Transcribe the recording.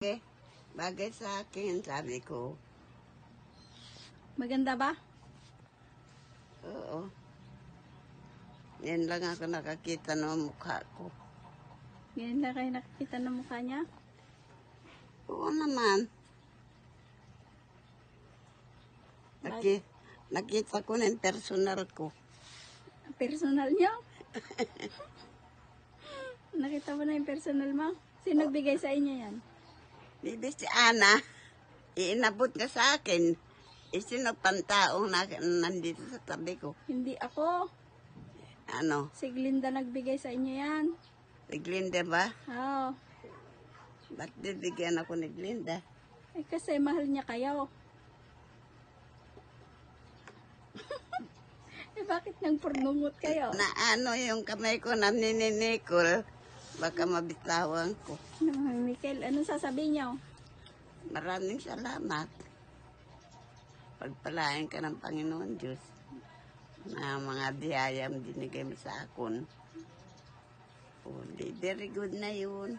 Eh, bagay sa akin, sabi ko. Maganda ba? Oo. Yan lang ako nakakita ng mukha ko. Ganyan lang kayo nakikita ng mukha niya? Oo naman. Nakita ko na yung personal ko. Personal niyo? Nakita mo na yung personal mo? Sino nagbigay sa inyo yan? Bibi si Ana, iinabot ka sa akin. Sino pang taong nandito sa tabi ko? Hindi ako. Ano? Si Glinda nagbigay sa inyo yan. Si Glinda ba? Oo. Ba't bibigyan ako ni Glinda? Eh kasi mahal niya kayo. Eh bakit nang purnungot kayo? Na ano yung kamay ko na nininikol, baka mabitawan ko. Michael, anong sasabihin niyo? Maraming salamat. Pagpalain ka ng Panginoon Diyos na mga biyayang binigay mo sa akin. Oh, very good na yun.